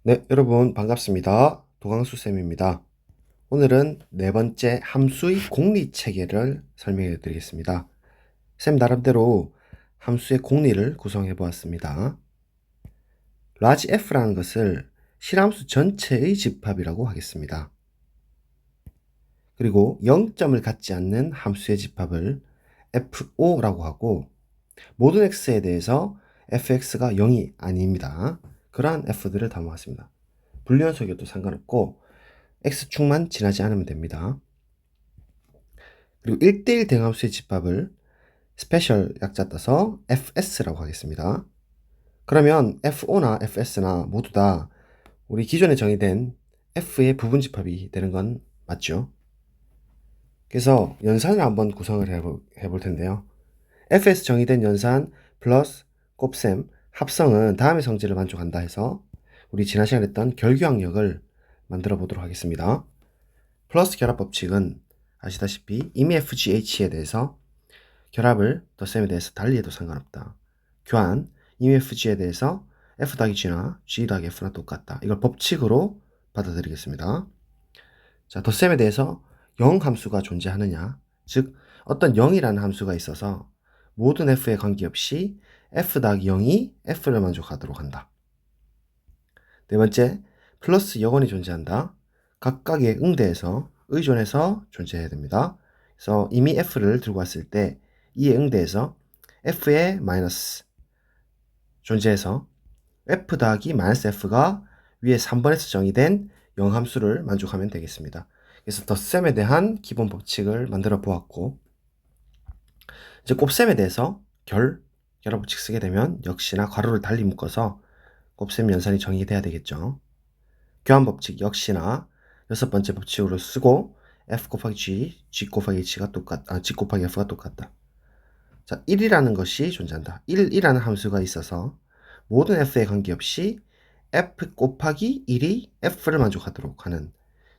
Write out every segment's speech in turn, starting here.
네, 여러분 반갑습니다. 도강수쌤입니다. 오늘은 네 번째 함수의 공리 체계를 설명해 드리겠습니다. 쌤 나름대로 함수의 공리를 구성해 보았습니다. large f라는 것을 실함수 전체의 집합이라고 하겠습니다. 그리고 0점을 갖지 않는 함수의 집합을 fo라고 하고 모든 x에 대해서 fx가 0이 아닙니다. 그러한 f들을 담아왔습니다. 불리연속이어도 상관없고 x축만 지나지 않으면 됩니다. 그리고 1대1 대응함수의 집합을 스페셜 약자 따서 fs라고 하겠습니다. 그러면 fo나 fs나 모두 다 우리 기존에 정의된 f의 부분 집합이 되는 건 맞죠? 그래서 연산을 한번 구성을 해볼 텐데요. f에서 정의된 연산 플러스 곱셈 합성은 다음의 성질을 만족한다 해서 우리 지난 시간에 했던 결규항력을 만들어 보도록 하겠습니다. 플러스 결합 법칙은 아시다시피 이미 FGH에 대해서 결합을 덧셈에 대해서 달리 해도 상관없다. 교환 이미 FG에 대해서 F 더하기 G나 G 더하기 F나 똑같다. 이걸 법칙으로 받아들이겠습니다. 자, 덧셈에 대해서 0 함수가 존재하느냐, 즉 어떤 0이라는 함수가 있어서 모든 F에 관계없이 F 더하기 0이 F를 만족하도록 한다. 네 번째, 플러스 여건이 존재한다. 각각의 응대에서 의존해서 존재해야 됩니다. 그래서 이미 F를 들고 왔을 때 이에 응대해서 F의 마이너스 존재해서 F 더하기 마이너스 F가 위에 3번에서 정의된 0함수를 만족하면 되겠습니다. 그래서 덧셈에 대한 기본 법칙을 만들어 보았고, 이제 곱셈에 대해서 결합 법칙 쓰게 되면 역시나 괄호를 달리 묶어서 곱셈 연산이 정의돼야 되겠죠. 교환 법칙 역시나 여섯 번째 법칙으로 쓰고 f 곱하기 g, g 곱하기 h가 g 곱하기 f가 똑같다. 자, 1이라는 것이 존재한다. 1이라는 함수가 있어서 모든 f에 관계없이 f 곱하기 1이 f를 만족하도록 하는,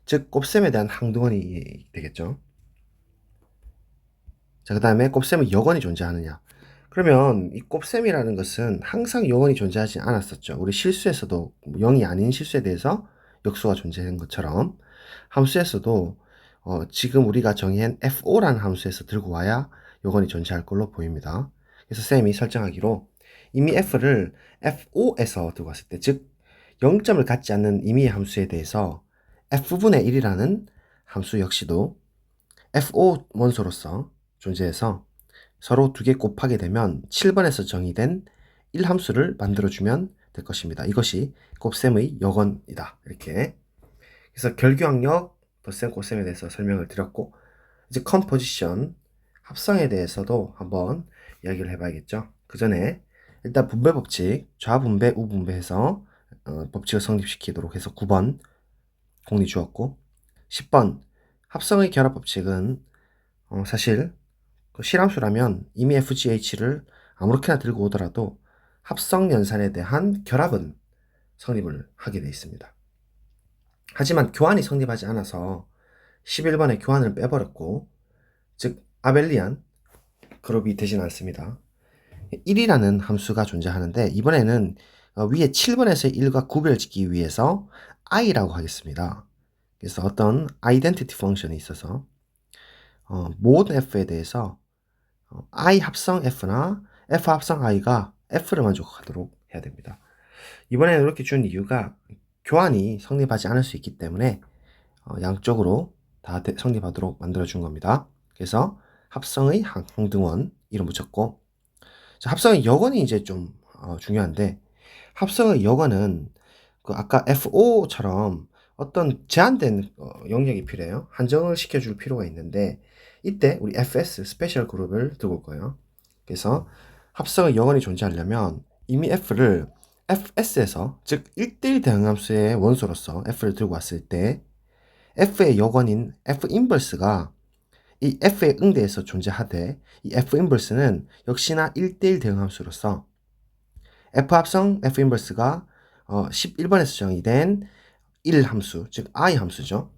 즉 곱셈에 대한 항등원이 되겠죠. 자, 그 다음에 곱셈은 여건이 존재하느냐. 그러면 이 곱셈이라는 것은 항상 여건이 존재하지 않았었죠. 우리 실수에서도 0이 아닌 실수에 대해서 역수가 존재하는 것처럼 함수에서도 지금 우리가 정의한 fo라는 함수에서 들고 와야 여건이 존재할 걸로 보입니다. 그래서 쌤이 설정하기로 이미 f를 fo에서 들고 왔을 때, 즉 0점을 갖지 않는 임의의 함수에 대해서 f분의 1이라는 함수 역시도 fo 원소로서 존재해서 서로 두 개 곱하게 되면 7번에서 정의된 1함수를 만들어주면 될 것입니다. 이것이 곱셈의 여건이다. 이렇게. 그래서 결규항력, 덧셈, 곱셈에 대해서 설명을 드렸고, 이제 컴포지션, 합성에 대해서도 한번 이야기를 해봐야겠죠. 그 전에 일단 분배 법칙, 좌분배, 우분배해서 법칙을 성립시키도록 해서 9번 공리 주었고, 10번 합성의 결합 법칙은 사실 실함수라면 이미 FGH를 아무렇게나 들고 오더라도 합성 연산에 대한 결합은 성립을 하게 되어 있습니다. 하지만 교환이 성립하지 않아서 11번에 교환을 빼버렸고, 즉 아벨리안 그룹이 되진 않습니다. 1이라는 함수가 존재하는데 이번에는 위에 7번에서 1과 구별짓기 위해서 i라고 하겠습니다. 그래서 어떤 아이덴티티 펑션이 있어서 모든 f에 대해서 i 합성 f나 f 합성 i가 f를 만족하도록 해야 됩니다. 이번에는 이렇게 준 이유가 교환이 성립하지 않을 수 있기 때문에 양쪽으로 다 성립하도록 만들어준 겁니다. 그래서 합성의 항등원 이름 붙였고, 자, 합성의 여건이 이제 좀 중요한데, 합성의 여건은 그 아까 FO처럼 어떤 제한된 영역이 필요해요. 한정을 시켜줄 필요가 있는데, 이때 우리 FS 스페셜 그룹을 들고 올 거예요. 그래서 합성의 여건이 존재하려면 이미 F를 FS에서, 즉 1대1 대응함수의 원소로서 F를 들고 왔을 때 F의 여건인 F 인버스가 이 F의 응대에서 존재하되, 이 F 인버스는 역시나 1대1 대응함수로서 F 합성 F 인버스가 11번에서 정의된 1함수, 즉 I 함수죠.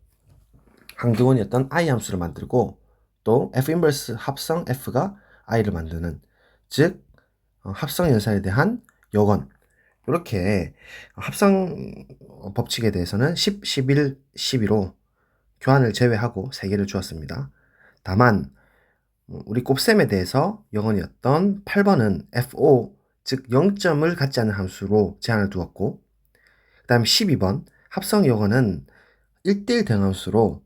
항등원이었던 I 함수를 만들고, 또 F 인버스 합성 F가 I를 만드는, 즉 합성 연산에 대한 여건, 이렇게 합성 법칙에 대해서는 10, 11, 12로 교환을 제외하고 3개를 주었습니다. 다만 우리 곱셈에 대해서 영원이었던 8번은 FO, 즉 0점을 갖지 않는 함수로 제한을 두었고, 그 다음 12번 합성 영원은 1대1 대응함수로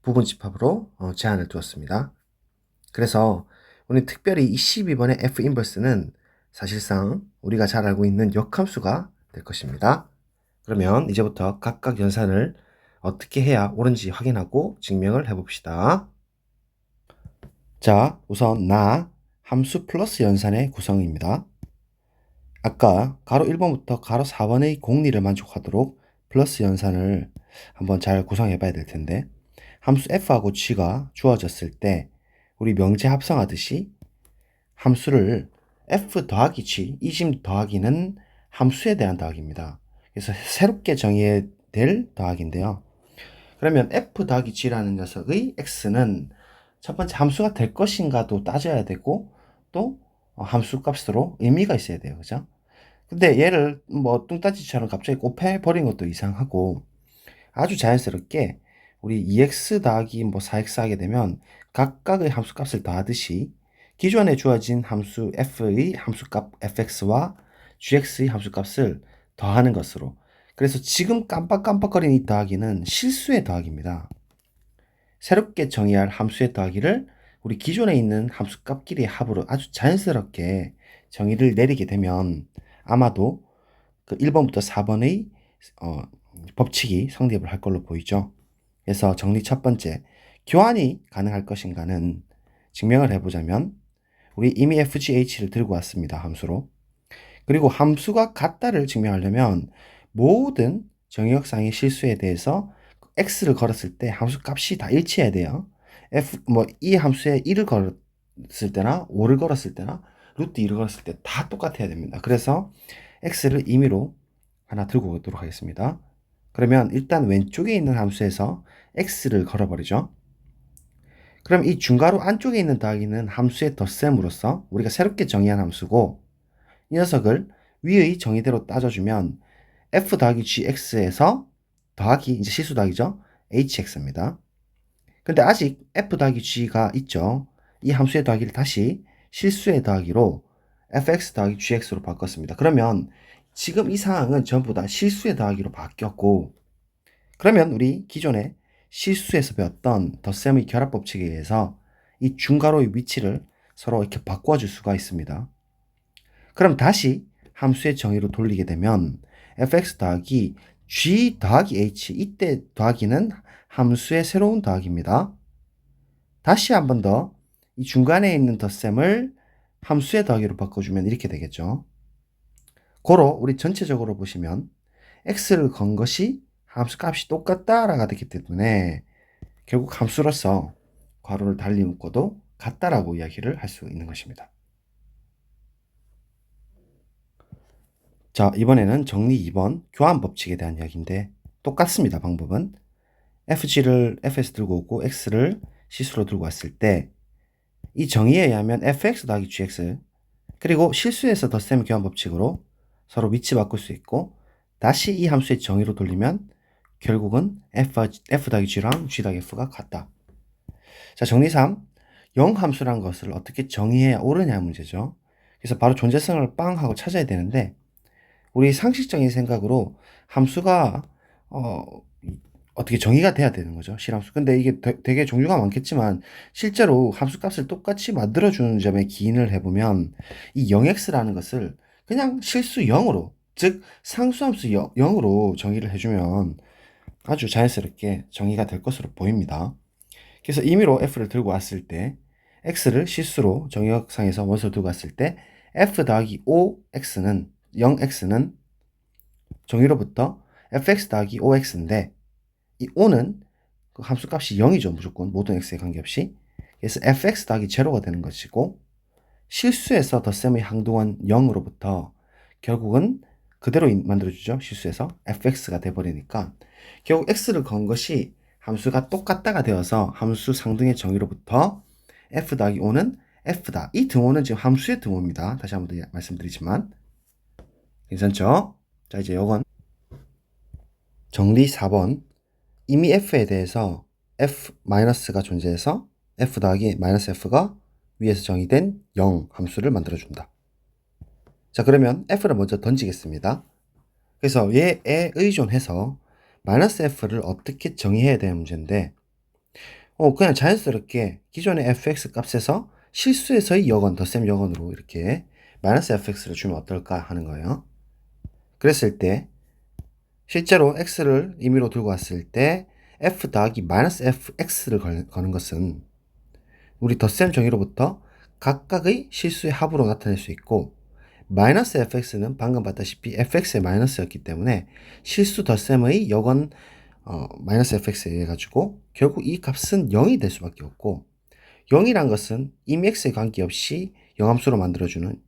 부분집합으로 제한을 두었습니다. 그래서 오늘 특별히 이 12번의 F 인버스는 사실상 우리가 잘 알고 있는 역함수가 될 것입니다. 그러면 이제부터 각각 연산을 어떻게 해야 옳은지 확인하고 증명을 해봅시다. 자, 우선 함수 플러스 연산의 구성입니다. 아까 가로 1번부터 가로 4번의 공리를 만족하도록 플러스 연산을 한번 잘 구성해 봐야 될 텐데, 함수 f하고 g가 주어졌을 때 우리 명제 합성하듯이 함수를 f 더하기 g, 이짐 더하기는 함수에 대한 더하기입니다. 그래서 새롭게 정의해야 될 더하기인데요. 그러면 f 더하기 g라는 녀석의 x는 첫 번째 함수가 될 것인가도 따져야 되고, 또 함수 값으로 의미가 있어야 돼요. 그죠? 근데 얘를 뭐 뚱따지처럼 갑자기 곱해버린 것도 이상하고, 아주 자연스럽게 우리 2x 더하기 뭐 4x 하게 되면 각각의 함수값을 더하듯이 기존에 주어진 함수 f의 함수값 fx와 gx의 함수값을 더하는 것으로, 그래서 지금 깜빡깜빡거리는 이 더하기는 실수의 더하기입니다. 새롭게 정의할 함수의 더하기를 우리 기존에 있는 함수값끼리의 합으로 아주 자연스럽게 정의를 내리게 되면 아마도 그 1번부터 4번의 법칙이 성립을 할 걸로 보이죠. 그래서 정리 첫 번째, 교환이 가능할 것인가는 증명을 해보자면 우리 이미 FGH를 들고 왔습니다. 함수로. 그리고 함수가 같다를 증명하려면 모든 정의역상의 실수에 대해서 x를 걸었을 때 함수 값이 다 일치해야 돼요. 이 함수에 1을 걸었을 때나 5를 걸었을 때나 루트 2를 걸었을 때 다 똑같아야 됩니다. 그래서 x를 임의로 하나 들고 오도록 하겠습니다. 그러면 일단 왼쪽에 있는 함수에서 x를 걸어버리죠. 그럼 이 중괄호 안쪽에 있는 더하기는 함수의 덧셈으로써 우리가 새롭게 정의한 함수고, 이 녀석을 위의 정의대로 따져주면 f 더하기 gx에서 더하기, 이제 실수 더하기죠, hx입니다. 근데 아직 f 더하기 g가 있죠. 이 함수의 더하기를 다시 실수의 더하기로 fx 더하기 gx로 바꿨습니다. 그러면 지금 이 상황은 전부 다 실수의 더하기로 바뀌었고, 그러면 우리 기존에 실수에서 배웠던 덧셈의 결합 법칙에 의해서 이 중괄호의 위치를 서로 이렇게 바꿔줄 수가 있습니다. 그럼 다시 함수의 정의로 돌리게 되면 fx 더하기 g 더하기 h, 이때 더하기는 함수의 새로운 더하기입니다. 다시 한 번 더 이 중간에 있는 덧셈을 함수의 더하기로 바꿔주면 이렇게 되겠죠. 고로 우리 전체적으로 보시면 x를 건 것이 함수 값이 똑같다라가 됐기 때문에 결국 함수로서 괄호를 달리 묶어도 같다라고 이야기를 할 수 있는 것입니다. 자, 이번에는 정리 2번 교환 법칙에 대한 이야기인데 똑같습니다. 방법은 fg를 fs 들고 오고 x를 c수로 들고 왔을 때 이 정의에 의하면 fx 더하기 gx, 그리고 실수에서 덧셈 교환 법칙으로 서로 위치 바꿀 수 있고, 다시 이 함수의 정의로 돌리면 결국은 f 더하기 g랑 g 더하기 f가 같다. 자, 정리 3, 0 함수란 것을 어떻게 정의해야 옳으냐 문제죠. 그래서 바로 존재성을 빵 하고 찾아야 되는데, 우리 상식적인 생각으로 함수가 어떻게 정의가 돼야 되는 거죠, 실함수. 근데 이게 되게 종류가 많겠지만 실제로 함수값을 똑같이 만들어주는 점에 기인을 해보면 이 0x라는 것을 그냥 실수 0으로, 즉 상수함수 0으로 정의를 해주면 아주 자연스럽게 정의가 될 것으로 보입니다. 그래서 임의로 f를 들고 왔을 때 x를 실수로 정의역상에서 원소를 들고 왔을 때 f 더하기 5x는 0x는 정의로부터 fx 더하기 5x인데, 이 5는 그 함수값이 0이죠. 무조건 모든 x에 관계없이. 그래서 fx 더하기 0가 되는 것이고, 실수에서 덧셈의 항동원 0으로부터 결국은 그대로 만들어주죠. 실수에서 fx가 돼버리니까 결국 x를 건 것이 함수가 똑같다가 되어서 함수 상등의 정의로부터 f 더하기 5는 f다. 이 등호는 지금 함수의 등호입니다. 다시 한번 말씀드리지만, 괜찮죠? 자, 이제 요건 정리 4번. 이미 f에 대해서 f-가 존재해서 f 더하기 마이너스 f가 위에서 정의된 0 함수를 만들어준다. 자, 그러면 f를 먼저 던지겠습니다. 그래서 얘에 의존해서 마이너스 f를 어떻게 정의해야 되는 문제인데, 그냥 자연스럽게 기존의 fx 값에서 실수에서의 여건, 덧셈 여건으로 이렇게 마이너스 fx를 주면 어떨까 하는 거예요. 그랬을 때 실제로 x를 임의로 들고 왔을 때 f 더하기 마이너스 fx를 거는 것은 우리 덧셈 정의로부터 각각의 실수의 합으로 나타낼 수 있고, 마이너스 fx는 방금 봤다시피 fx의 마이너스였기 때문에 실수 덧셈의 여건 마이너스 fx에 의해 가지고 결국 이 값은 0이 될 수밖에 없고, 0이란 것은 이미 x에 관계없이 영함수로 만들어주는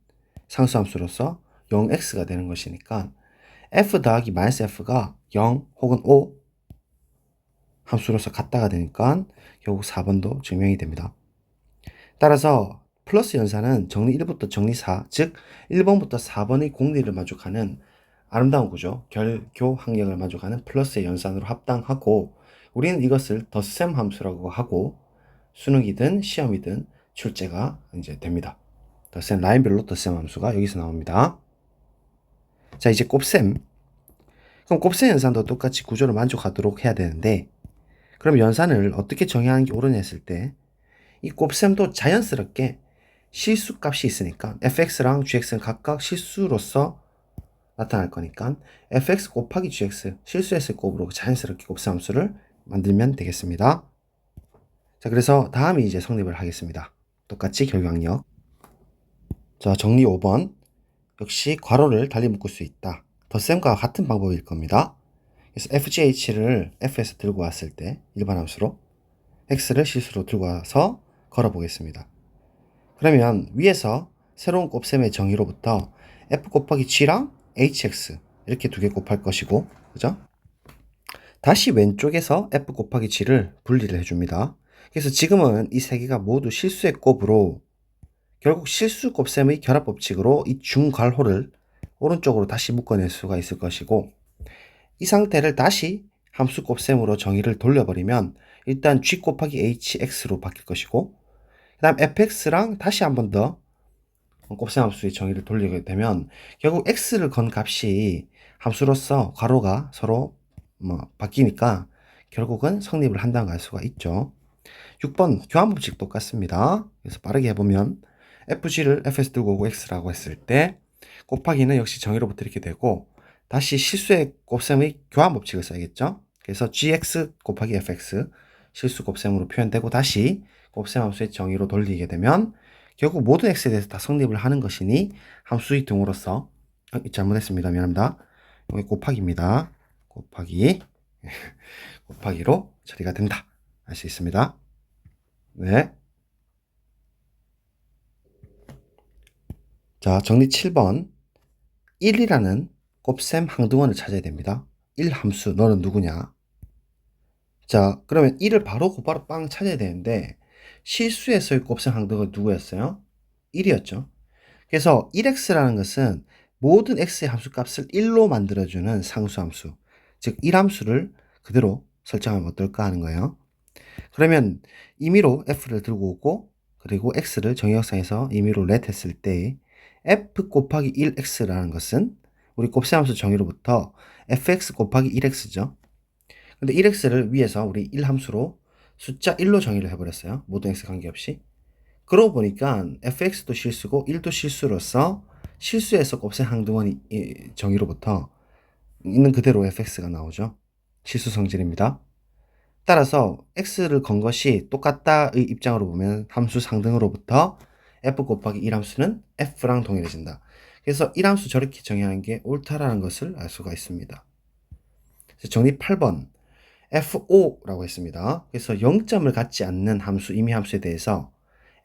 상수함수로서 0x가 되는 것이니까 f 더하기 마이너스 f가 0 혹은 5 함수로서 같다가 되니까 결국 4번도 증명이 됩니다. 따라서 플러스 연산은 정리 1부터 정리 4, 즉 1번부터 4번의 공리를 만족하는 아름다운 구조, 결교 항력을 만족하는 플러스의 연산으로 합당하고, 우리는 이것을 덧셈 함수라고 하고 수능이든 시험이든 출제가 이제 됩니다. 덧셈 라인별로 덧셈 함수가 여기서 나옵니다. 자, 이제 곱셈. 그럼 곱셈 연산도 똑같이 구조를 만족하도록 해야 되는데, 그럼 연산을 어떻게 정의하는 게 옳으냐 했을 때 이 곱셈도 자연스럽게 실수값이 있으니까 fx랑 gx는 각각 실수로서 나타날 거니까 fx 곱하기 gx 실수했을 곱으로 자연스럽게 곱셈 함수를 만들면 되겠습니다. 자, 그래서 다음이 이제 성립을 하겠습니다. 똑같이 결각력. 자, 정리 5번. 역시 괄호를 달리 묶을 수 있다. 덧셈과 같은 방법일 겁니다. 그래서 fgh를 f에서 들고 왔을 때 일반 함수로 x를 실수로 들고 와서 걸어 보겠습니다. 그러면 위에서 새로운 곱셈의 정의로부터 f 곱하기 g랑 hx 이렇게 두 개 곱할 것이고, 그죠? 다시 왼쪽에서 f 곱하기 g를 분리를 해줍니다. 그래서 지금은 이 세 개가 모두 실수의 곱으로 결국 실수 곱셈의 결합 법칙으로 이 중괄호를 오른쪽으로 다시 묶어낼 수가 있을 것이고, 이 상태를 다시 함수 곱셈으로 정의를 돌려버리면 일단 g 곱하기 hx로 바뀔 것이고, 그 다음 fx랑 다시 한 번 더 곱셈 함수의 정의를 돌리게 되면 결국 x를 건 값이 함수로서 괄호가 서로 바뀌니까 결국은 성립을 한다는 걸 알 수가 있죠. 6번 교환법칙 똑같습니다. 그래서 빠르게 해보면 fg를 f에서 들고 오고 x라고 했을 때 곱하기는 역시 정의로부터 이렇게 되고, 다시 실수의 곱셈의 교환법칙을 써야겠죠. 그래서 gx 곱하기 fx 실수 곱셈으로 표현되고, 다시 곱셈 함수의 정의로 돌리게 되면 결국 모든 x에 대해서 다 성립을 하는 것이니 함수의 등으로서 잘못했습니다. 미안합니다. 여기 곱하기입니다. 곱하기로 처리가 된다. 알 수 있습니다. 네. 자, 정리 7번. 1이라는 곱셈 항등원을 찾아야 됩니다. 1 함수, 너는 누구냐? 자, 그러면 1을 바로 곧바로 빵 찾아야 되는데 실수에서의 곱셈 항등은 누구였어요? 1이었죠. 그래서 1x라는 것은 모든 x의 함수값을 1로 만들어주는 상수함수, 즉 1함수를 그대로 설정하면 어떨까 하는 거예요. 그러면 임의로 f를 들고 오고, 그리고 x를 정의역상에서 임의로 렛 했을 때 f 곱하기 1x라는 것은 우리 곱셈함수 정의로부터 fx 곱하기 1x죠. 근데 1x를 위에서 우리 1함수로 숫자 1로 정의를 해버렸어요. 모든 x 관계없이. 그러고 보니까 fx도 실수고 1도 실수로서 실수에서 곱셈 항등원 정의로부터 있는 그대로 fx가 나오죠. 실수 성질입니다. 따라서 x를 건 것이 똑같다의 입장으로 보면 함수 상등으로부터 f 곱하기 1함수는 f랑 동일해진다. 그래서 1함수 저렇게 정의하는 게 옳다라는 것을 알 수가 있습니다. 정리 8번. FO라고 했습니다. 그래서 0점을 갖지 않는 함수, 임의 함수에 대해서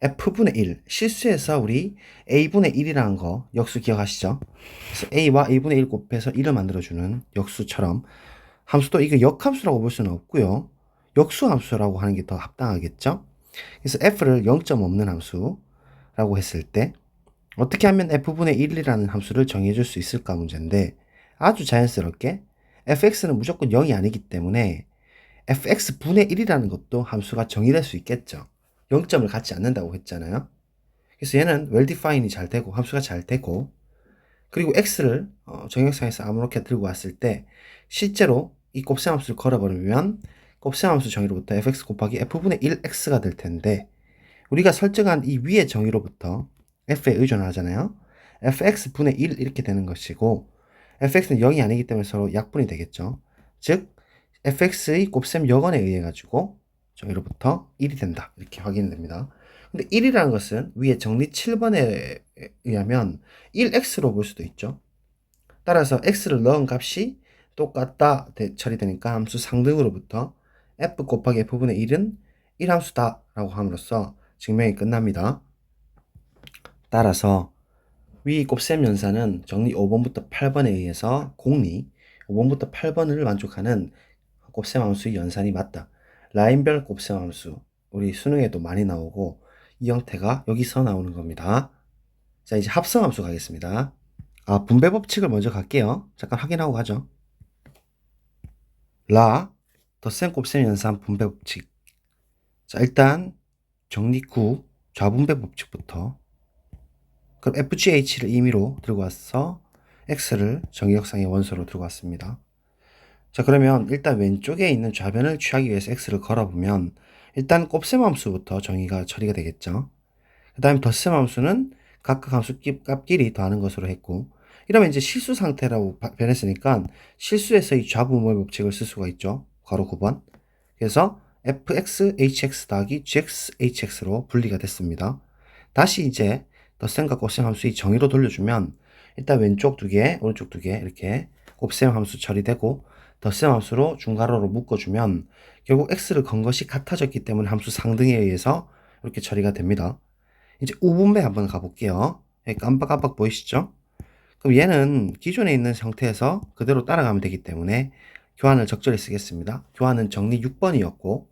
F분의 1, 실수해서 우리 A분의 1이라는 거 역수 기억하시죠? 그래서 A와 A분의 1 곱해서 1을 만들어주는 역수처럼 함수도 이거 역함수라고 볼 수는 없고요. 역수함수라고 하는 게 더 합당하겠죠? 그래서 F를 0점 없는 함수라고 했을 때 어떻게 하면 f분의 1이라는 함수를 정해줄 수 있을까 문제인데 아주 자연스럽게 fx는 무조건 0이 아니기 때문에 fx분의 1이라는 것도 함수가 정의될 수 있겠죠. 0점을 갖지 않는다고 했잖아요. 그래서 얘는 well-defined이 잘 되고 함수가 잘 되고 그리고 x를 정역상에서 아무렇게 들고 왔을 때 실제로 이 곱셈 함수를 걸어버리면 곱셈 함수 정의로부터 fx 곱하기 f분의 1x가 될 텐데 우리가 설정한 이 위의 정의로부터 f에 의존을 하잖아요. fx분의 1 이렇게 되는 것이고 fx는 0이 아니기 때문에 서로 약분이 되겠죠. 즉 fx의 곱셈 여건에 의해 가지고 정의로부터 1이 된다. 이렇게 확인이 됩니다. 근데 1이라는 것은 위에 정리 7번에 의하면 1x로 볼 수도 있죠. 따라서 x를 넣은 값이 똑같다 처리되니까 함수 상등으로부터 f 곱하기 f분의 1은 1함수다 라고 함으로써 증명이 끝납니다. 따라서 위 곱셈 연산은 정리 5번부터 8번에 의해서 공리 5번부터 8번을 만족하는 곱셈 함수의 연산이 맞다. 라인별 곱셈 함수 우리 수능에도 많이 나오고 이 형태가 여기서 나오는 겁니다. 자 이제 합성 함수 가겠습니다. 분배 법칙을 먼저 갈게요. 잠깐 확인하고 가죠. 덧셈 곱셈 연산 분배 법칙. 자 일단 정리 9 좌분배 법칙부터 그럼 FGH를 임의로 들고 와서 X를 정의역상의 원소로 들고 왔습니다. 자 그러면 일단 왼쪽에 있는 좌변을 취하기 위해서 X를 걸어보면 일단 곱셈 함수부터 정의가 처리가 되겠죠. 그 다음에 덧셈 함수는 각각 함수 값끼리 더하는 것으로 했고 이러면 이제 실수 상태라고 변했으니까 실수에서의 좌분배 법칙을 쓸 수가 있죠. 괄호 9번. 그래서 fx hx 더하기 gx hx로 분리가 됐습니다. 다시 이제 덧셈과 곱셈 함수의 정의로 돌려주면 일단 왼쪽 두 개, 오른쪽 두 개 이렇게 곱셈 함수 처리되고 덧셈 함수로 중괄호로 묶어주면 결국 x를 건 것이 같아졌기 때문에 함수 상등에 의해서 이렇게 처리가 됩니다. 이제 우분배 한번 가볼게요. 깜빡깜빡 보이시죠? 그럼 얘는 기존에 있는 형태에서 그대로 따라가면 되기 때문에 교환을 적절히 쓰겠습니다. 교환은 정리 6번이었고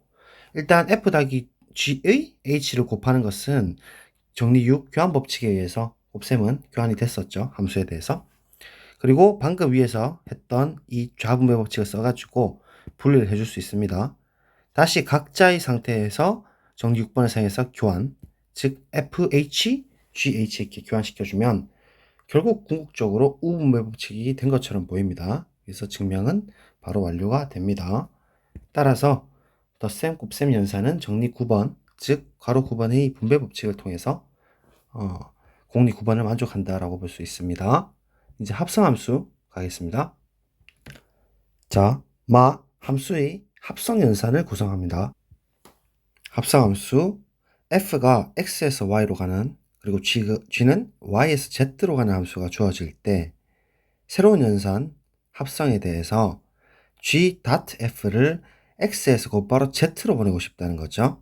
일단 f 더하기 g의 h를 곱하는 것은 정리 6 교환 법칙에 의해서 곱셈은 교환이 됐었죠. 함수에 대해서. 그리고 방금 위에서 했던 이 좌분배 법칙을 써가지고 분리를 해줄 수 있습니다. 다시 각자의 상태에서 정리 6번을 사용해서 교환, 즉 FH, GH 이렇게 교환시켜주면 결국 궁극적으로 우분배 법칙이 된 것처럼 보입니다. 그래서 증명은 바로 완료가 됩니다. 따라서 덧셈 곱셈 연산은 정리 9번, 즉 괄호 9번의 분배 법칙을 통해서 공리 9번을 만족한다라고 볼 수 있습니다. 이제 합성함수 가겠습니다. 자, 함수의 합성 연산을 구성합니다. 합성함수 f가 x에서 y로 가는 그리고 g는 y에서 z로 가는 함수가 주어질 때 새로운 연산 합성에 대해서 g.f를 x에서 곧바로 z로 보내고 싶다는 거죠.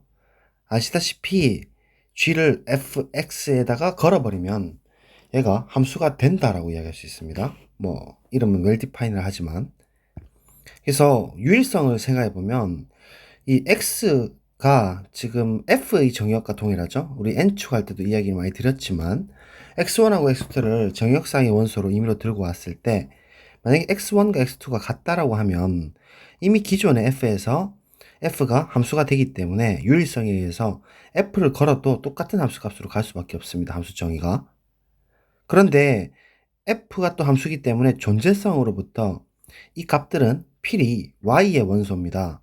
아시다시피 g를 fx에다가 걸어버리면 얘가 함수가 된다라고 이야기할 수 있습니다. 뭐 이름은 well-defined를 하지만 그래서 유일성을 생각해보면 이 x가 지금 f의 정의역과 동일하죠. 우리 n축할 때도 이야기를 많이 드렸지만 x1하고 x2를 정의역상의 원소로 임의로 들고 왔을 때 만약에 x1과 x2가 같다라고 하면 이미 기존의 f에서 f가 함수가 되기 때문에 유일성에 의해서 f를 걸어도 똑같은 함수 값으로 갈 수밖에 없습니다. 함수 정의가. 그런데 f가 또 함수이기 때문에 존재성으로부터 이 값들은 필히 y의 원소입니다.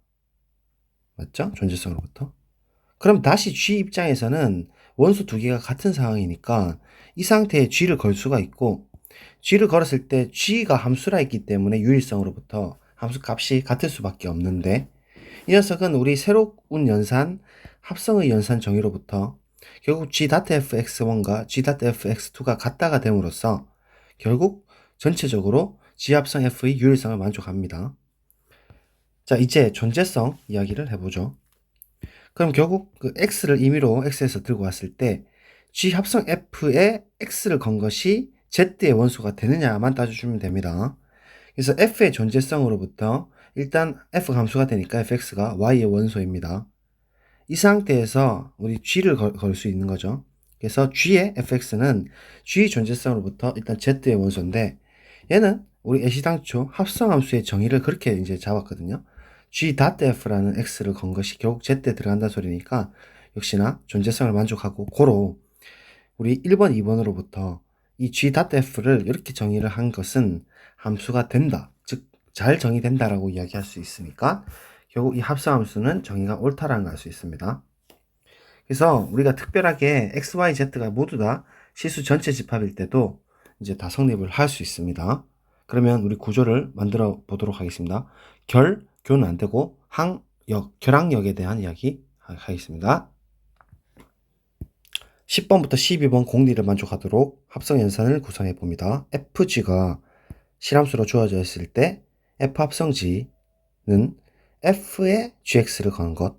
맞죠? 존재성으로부터. 그럼 다시 g 입장에서는 원소 두 개가 같은 상황이니까 이 상태에 g를 걸 수가 있고 g를 걸었을 때 g가 함수라 했기 때문에 유일성으로부터 함수 값이 같을 수밖에 없는데 이 녀석은 우리 새로운 연산 합성의 연산 정의로부터 결국 g.fx1과 g.fx2가 같다가 됨으로써 결국 전체적으로 g합성 f의 유일성을 만족합니다. 자 이제 존재성 이야기를 해보죠. 그럼 결국 그 x를 임의로 x에서 들고 왔을 때 g합성 f에 x를 건 것이 z의 원소가 되느냐만 따져주면 됩니다. 그래서 f의 존재성으로부터 일단 f 함수가 되니까 fx가 y의 원소입니다. 이 상태에서 우리 g를 걸 수 있는 거죠. 그래서 G의 fx는 G 존재성으로부터 일단 Z의 원소인데 얘는 우리 애시당초 합성함수의 정의를 그렇게 이제 잡았거든요. G.F라는 x를 건 것이 결국 Z에 들어간다는 소리니까 역시나 존재성을 만족하고 고로 우리 1번, 2번으로부터 이 G.F를 이렇게 정의를 한 것은 함수가 된다. 즉, 잘 정의된다라고 이야기할 수 있으니까 결국 이 합성함수는 정의가 옳다라는 걸 알 수 있습니다. 그래서 우리가 특별하게 x, y, z가 모두 다 실수 전체 집합일 때도 이제 다 성립을 할 수 있습니다. 그러면 우리 구조를 만들어 보도록 하겠습니다. 교는 안 되고 결항역에 대한 이야기 하겠습니다. 10번부터 12번 공리를 만족하도록 합성연산을 구성해 봅니다. FG가 실함수로 주어져 있을 때 F 합성G는 F의 GX를 거는 것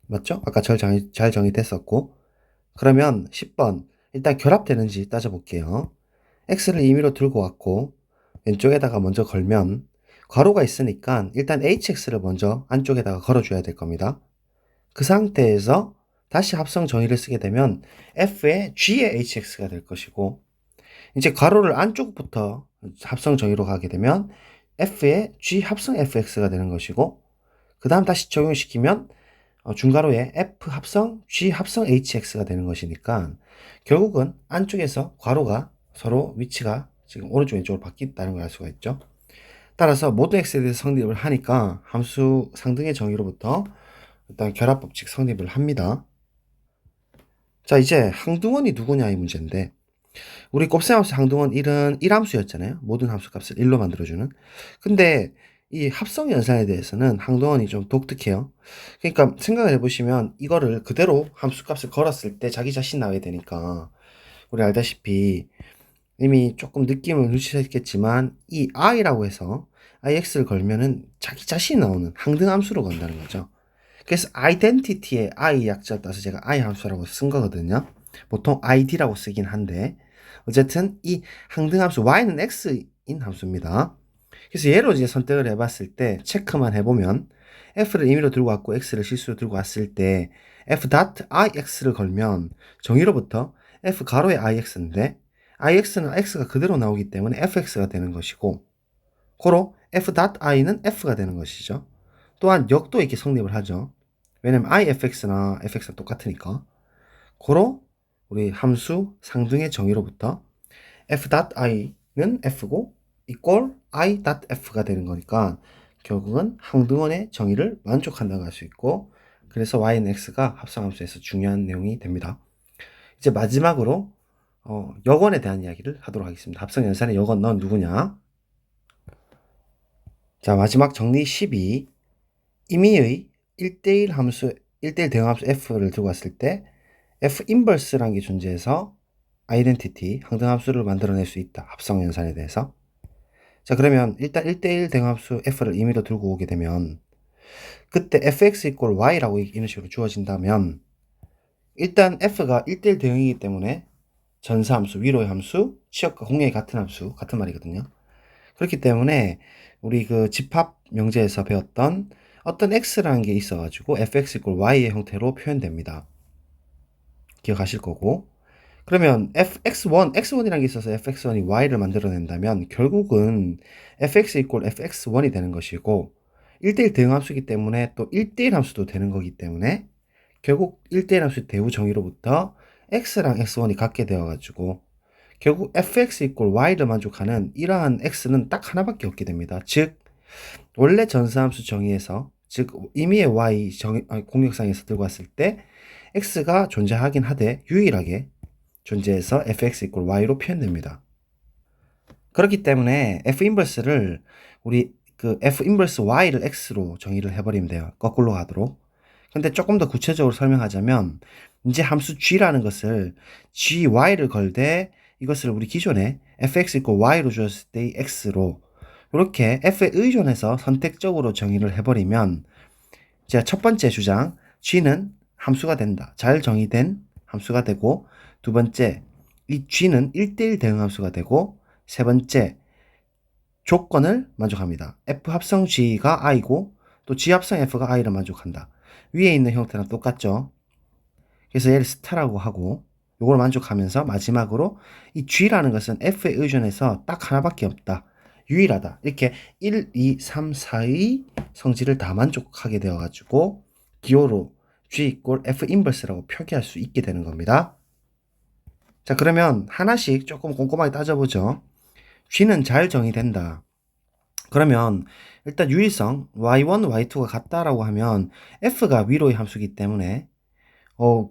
맞죠? 아까 잘 정의됐었고 그러면 10번 일단 결합되는지 따져볼게요. X를 임의로 들고 왔고 왼쪽에다가 먼저 걸면 괄호가 있으니까 일단 HX를 먼저 안쪽에다가 걸어줘야 될 겁니다. 그 상태에서 다시 합성 정의를 쓰게 되면 F의 G의 HX가 될 것이고 이제 괄호를 안쪽부터 합성 정의로 가게 되면 F의 G 합성 FX가 되는 것이고 그 다음 다시 적용시키면 중괄호에 F 합성 G 합성 HX가 되는 것이니까 결국은 안쪽에서 괄호가 서로 위치가 지금 오른쪽 왼쪽으로 바뀌었다는 걸 알 수가 있죠. 따라서 모든 x에 대해서 성립을 하니까 함수 상등의 정의로부터 일단 결합법칙 성립을 합니다. 자, 이제 항등원이 누구냐 이 문제인데 우리 곱셈함수 항등원 1은 1함수였잖아요. 모든 함수값을 1로 만들어주는. 근데 이 합성 연산에 대해서는 항등원이 좀 독특해요. 그러니까 생각을 해보시면 이거를 그대로 함수값을 걸었을 때 자기 자신 나와야 되니까 우리 알다시피 이미 조금 느낌을 눈치챘겠지만 이 i라고 해서 ix를 걸면은 자기 자신이 나오는 항등함수로 건다는 거죠. 그래서 identity의 i 약자를 따서 제가 i 함수라고 쓴 거거든요. 보통 id라고 쓰긴 한데 어쨌든 이 항등함수 y는 x인 함수입니다. 그래서 얘로 이제 선택을 해봤을 때 체크만 해보면 f를 임의로 들고 왔고 x를 실수로 들고 왔을 때 f.ix를 걸면 정의로부터 f 가로의 ix인데 ix는 x가 그대로 나오기 때문에 fx가 되는 것이고 고로 f.i는 f가 되는 것이죠. 또한 역도 이렇게 성립을 하죠. 왜냐면 ifx나 fx가 똑같으니까. 고로 우리 함수 상등의 정의로부터 f.i는 f고 equal i.f가 되는 거니까 결국은 항등원의 정의를 만족한다고 할 수 있고 그래서 y는 x가 합성함수에서 중요한 내용이 됩니다. 이제 마지막으로 역원에 대한 이야기를 하도록 하겠습니다. 합성연산의 역원 넌 누구냐? 자, 마지막 정리 12. 임의의 1대1 함수, 1대1 대응함수 f를 들고 왔을 때 f 인버스라는 게 존재해서 아이덴티티, 항등함수를 만들어낼 수 있다. 합성연산에 대해서. 자, 그러면 일단 1대1 대응함수 f를 임의로 들고 오게 되면 그때 fx equal y라고 이런 식으로 주어진다면 일단 f가 1대1 대응이기 때문에 전사함수, 위로의 함수, 치역과 공역이 같은 함수, 같은 말이거든요. 그렇기 때문에 우리 그 집합 명제에서 배웠던 어떤 x라는 게 있어가지고 fx equal y의 형태로 표현됩니다. 기억하실 거고. 그러면 x1이라는 게 있어서 fx1이 y를 만들어낸다면 결국은 fx equal fx1이 되는 것이고 1대1 대응함수이기 때문에 또 1대1 함수도 되는 거기 때문에 결국 1대1 함수 대우 정의로부터 x랑 x1이 같게 되어가지고 결국 fx equal y를 만족하는 이러한 x는 딱 하나밖에 없게 됩니다. 즉 원래 전사함수 정의에서 즉 임의의 y 공역상에서 들고 왔을 때 x가 존재하긴 하되 유일하게 존재해서 fx equal y로 표현됩니다. 그렇기 때문에 f 인버스를 우리 그 f 인버스 y를 x로 정의를 해버리면 돼요. 거꾸로 가도록. 근데 조금 더 구체적으로 설명하자면 이제 함수 g라는 것을 gy를 걸되 이것을 우리 기존에 fx equal y로 주었을 때의 x로 이렇게 f에 의존해서 선택적으로 정의를 해버리면 제가 첫 번째 주장 g는 함수가 된다. 잘 정의된 함수가 되고 두 번째 이 g는 1대1 대응함수가 되고 세 번째 조건을 만족합니다. f 합성 g가 i고 또 g 합성 f가 i를 만족한다. 위에 있는 형태랑 똑같죠. 그래서 얘를 스타라고 하고 요걸 만족하면서 마지막으로 이 G라는 것은 F에 의존해서 딱 하나밖에 없다. 유일하다. 이렇게 1, 2, 3, 4의 성질을 다 만족하게 되어가지고 기호로 G 이꼴 F 인버스라고 표기할 수 있게 되는 겁니다. 자, 그러면 하나씩 조금 꼼꼼하게 따져보죠. G는 잘 정의된다. 그러면 일단 유일성 y1, y2가 같다라고 하면 f가 위로의 함수이기 때문에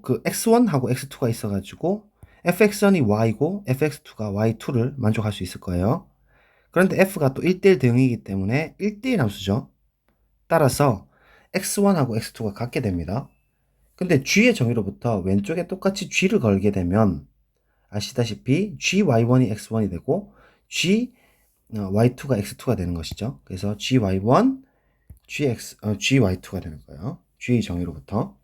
그 x1하고 x2가 있어가지고 fx1이 y고 fx2가 y2를 만족할 수 있을 거예요. 그런데 f가 또 1대1 대응이기 때문에 1대1 함수죠. 따라서 x1하고 x2가 같게 됩니다. 근데 g의 정의로부터 왼쪽에 똑같이 g를 걸게 되면 아시다시피 gy1이 x1이 되고 y2가 x2가 되는 것이죠. 그래서 gy1, gy2가 되는 거예요. g 정의로부터.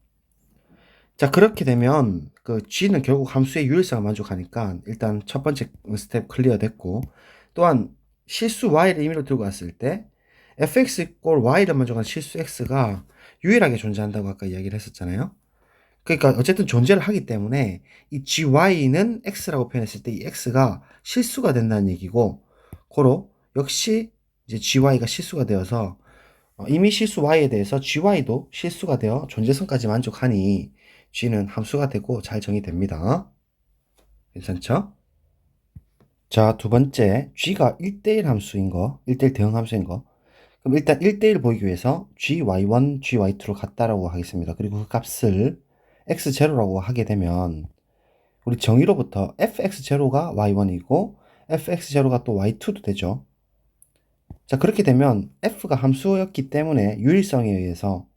자, 그렇게 되면 그 g는 결국 함수의 유일성을 만족하니까 일단 첫 번째 스텝 클리어 됐고, 또한 실수 y를 임의로 들고 왔을 때 fx 이꼴 y를 만족하는 실수 x가 유일하게 존재한다고 아까 이야기를 했었잖아요. 그러니까 어쨌든 존재를 하기 때문에 이 gy는 x라고 표현했을 때 이 x가 실수가 된다는 얘기고, 고로 역시 이제 gy가 실수가 되어서 이미 실수 y에 대해서 gy도 실수가 되어 존재성까지 만족하니 g는 함수가 되고 잘 정의됩니다. 괜찮죠? 자, 두 번째, g가 1대1 함수인 거, 1대1 대응 함수인 거. 그럼 일단 1대1 보이기 위해서 gy1, gy2로 같다라고 하겠습니다. 그리고 그 값을 x0라고 하게 되면 우리 정의로부터 fx0가 y1이고 fx0가 또 y2도 되죠. 자, 그렇게 되면 f가 함수였기 때문에 유일성에 의해서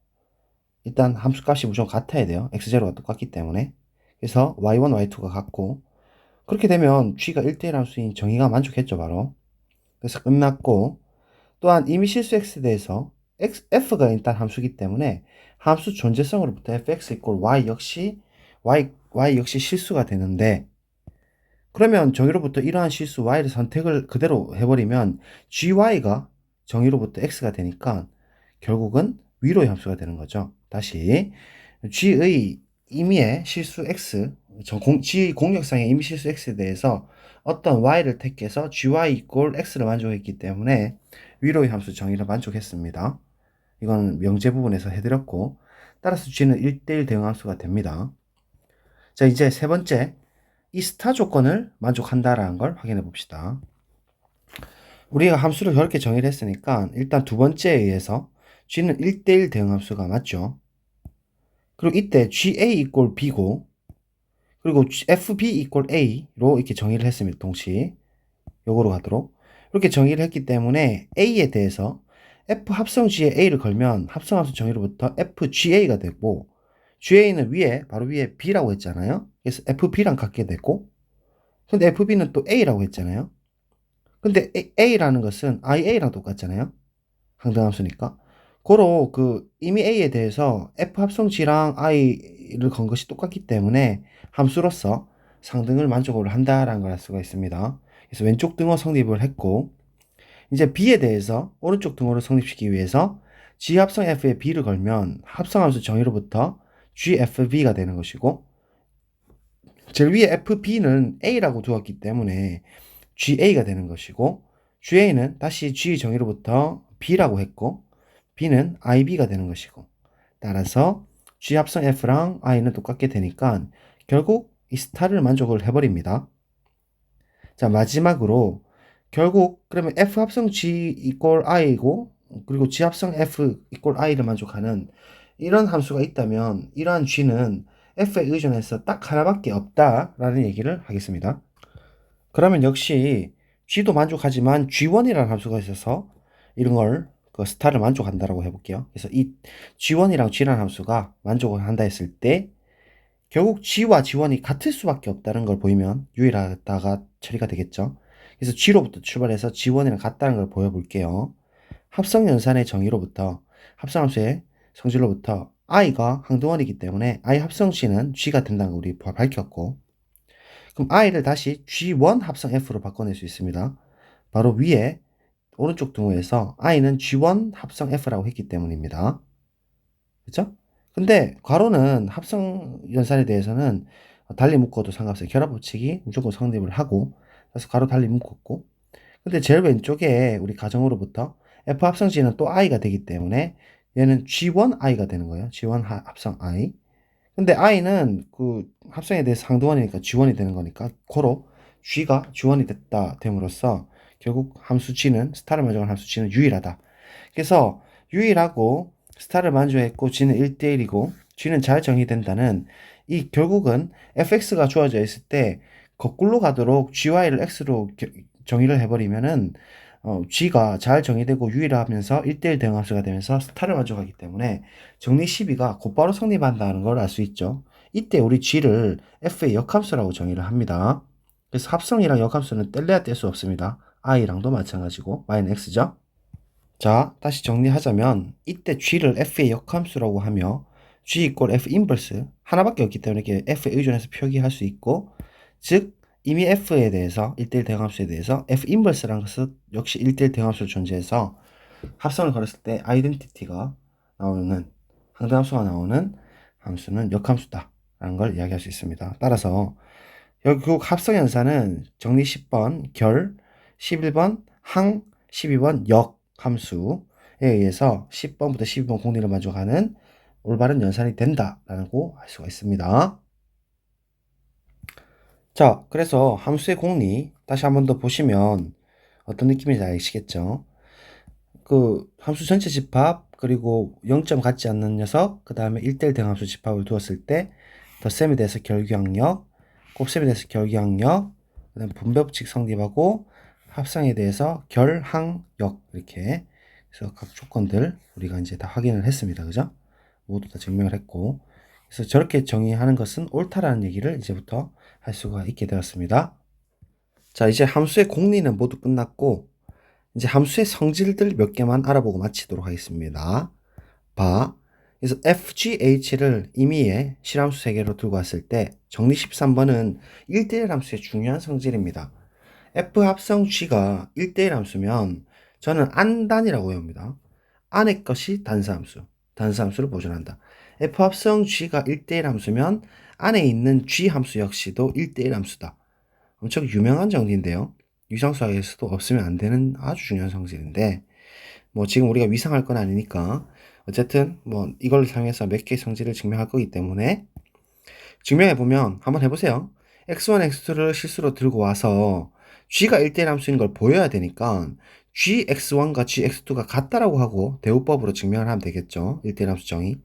일단 함수값이 무조건 같아야 돼요. x0가 똑같기 때문에. 그래서 y1, y2가 같고, 그렇게 되면 g가 1대1 함수인 정의가 만족했죠, 바로. 그래서 끝났고, 또한 이미 실수 x에 대해서 f가 일단 함수이기 때문에 함수 존재성으로부터 fx 이꼴 y 역시 실수가 되는데, 그러면 정의로부터 이러한 실수 y를 선택을 그대로 해버리면 gy가 정의로부터 x가 되니까 결국은 위로의 함수가 되는 거죠. 다시 g의 임의의 실수 x, g 공역상의 임의 실수 x에 대해서 어떤 y를 택해서 gy 이꼴 x를 만족했기 때문에 위로의 함수 정의를 만족했습니다. 이건 명제 부분에서 해드렸고, 따라서 g는 1대1 대응함수가 됩니다. 자, 이제 세 번째, 이 스타 조건을 만족한다라는 걸 확인해 봅시다. 우리가 함수를 그렇게 정의를 했으니까 일단 두 번째에 의해서 g는 1대1 대응함수가 맞죠. 그리고 이때 ga 이꼴 b고, 그리고 fb 이꼴 a로 이렇게 정의를 했습니다. 동시 요거로 가도록 이렇게 정의를 했기 때문에 a에 대해서 f 합성 g에 a를 걸면 합성함수 정의로부터 fga가 되고, ga는 위에 바로 위에 b라고 했잖아요. 그래서 fb랑 같게 되고, 근데 fb는 또 a라고 했잖아요. 근데 a라는 것은 ia랑 똑같잖아요. 항등함수니까. 고로 그 이미 a에 대해서 f 합성 g랑 i를 건 것이 똑같기 때문에 함수로서 상등을 만족을 한다라는 걸 알 수가 있습니다. 그래서 왼쪽 등호 성립을 했고, 이제 b에 대해서 오른쪽 등호를 성립시키기 위해서 g 합성 f에 b를 걸면 합성함수 정의로부터 gfb가 되는 것이고, 제일 위에 fb는 a라고 두었기 때문에 GA가 되는 것이고, GA는 다시 G 정의로부터 B라고 했고, B는 IB가 되는 것이고, 따라서 G 합성 F랑 I는 똑같게 되니까 결국 이 스타를 만족을 해버립니다. 자, 마지막으로 결국 그러면 F 합성 G 이꼴 I고, 그리고 G 합성 F 이꼴 I를 만족하는 이런 함수가 있다면 이러한 G는 F에 의존해서 딱 하나밖에 없다라는 얘기를 하겠습니다. 그러면 역시 G도 만족하지만 G1이라는 함수가 있어서 이런 걸 그 스타를 만족한다라고 해볼게요. 그래서 이 G1이랑 G라는 함수가 만족을 한다 했을 때 결국 G와 G1이 같을 수밖에 없다는 걸 보이면 유일하다가 처리가 되겠죠. 그래서 G로부터 출발해서 G1이랑 같다는 걸 보여볼게요. 합성연산의 정의로부터 합성함수의 성질로부터 I가 항등원이기 때문에 I 합성 C는 G가 된다는 걸 우리 밝혔고, 그럼 i를 다시 G1 합성 F로 바꿔낼 수 있습니다. 바로 위에 오른쪽 등호에서 i는 G1 합성 F라고 했기 때문입니다. 그렇죠? 근데 괄호는 합성 연산에 대해서는 달리 묶어도 상관없어요. 결합 법칙이 무조건 성립을 하고, 그래서 가로 달리 묶었고, 근데 제일 왼쪽에 우리 가정으로부터 F 합성 G는 또 I가 되기 때문에 얘는 G1I가 되는 거예요. G1 합성 I. 근데 I는 그 합성에 대해서 상등원이니까 G1이 되는 거니까 고로 G가 G1이 됐다 됨으로써 결국 함수 G는 스타를 만족하는 함수 G는 유일하다. 그래서 유일하고 스타를 만족했고 G는 1대1이고 G는 잘 정의된다는 이 결국은 fx가 주어져 있을 때 거꾸로 가도록 gy를 x로 정의를 해버리면은 g가 잘 정의되고 유일하면서 1대1 대응함수가 되면서 스타를 만족하기 때문에 정리 시비가 곧바로 성립한다는 걸 알 수 있죠. 이때 우리 g를 f의 역함수라고 정의를 합니다. 그래서 합성이랑 역함수는 뗄래야 뗄 수 없습니다. i랑도 마찬가지고 y는 x죠. 자, 다시 정리하자면 이때 g를 f의 역함수라고 하며 g 이꼴 f 인버스 하나밖에 없기 때문에 이렇게 f에 의존해서 표기할 수 있고, 즉 이미 f에 대해서 1대1 대응함수에 대해서 f 인버스라는 것은 역시 1대1 대응함수로 존재해서 합성을 걸었을 때 아이덴티티가 나오는 항등함수가 나오는 함수는 역함수다 라는 걸 이야기할 수 있습니다. 따라서 결국 합성연산은 정리 10번 결, 11번 항, 12번 역 함수에 의해서 10번부터 12번 공리를 만족하는 올바른 연산이 된다라고 할 수가 있습니다. 자, 그래서 함수의 공리 다시 한번 더 보시면 어떤 느낌인지 아시겠죠? 그 함수 전체 집합 그리고 0점 같지 않는 녀석 그 다음에 1대1 대응함수 집합을 두었을 때 덧셈에 대해서 결기항력, 곱셈에 대해서 결기항력, 그 다음에 분배법칙 성립하고 합성에 대해서 결항력 이렇게 그래서 각 조건들 우리가 이제 다 확인을 했습니다. 그죠? 모두 다 증명을 했고, 그래서 저렇게 정의하는 것은 옳다라는 얘기를 이제부터 할 수가 있게 되었습니다. 자, 이제 함수의 공리는 모두 끝났고 이제 함수의 성질들 몇 개만 알아보고 마치도록 하겠습니다. 봐. 그래서 FGH를 임의의 실함수 3개로 들고 왔을 때 정리 13번은 1대1 함수의 중요한 성질입니다. F 합성 G가 1대1 함수면 저는 안단이라고 외웁니다. 안의 것이 단수함수, 단수함수를 보존한다. F 합성 G가 1대1 함수면 안에 있는 G 함수 역시도 1대1 함수다. 엄청 유명한 정리인데요. 위상수학에서도 없으면 안 되는 아주 중요한 성질인데 뭐 지금 우리가 위상할 건 아니니까 어쨌든 뭐 이걸 사용해서 몇 개의 성질을 증명할 거기 때문에 증명해보면 한번 해보세요. x1, x2를 실수로 들고 와서 g가 1대1 함수인 걸 보여야 되니까 gx1과 gx2가 같다라고 하고 대우법으로 증명을 하면 되겠죠. 1대1 함수 정의.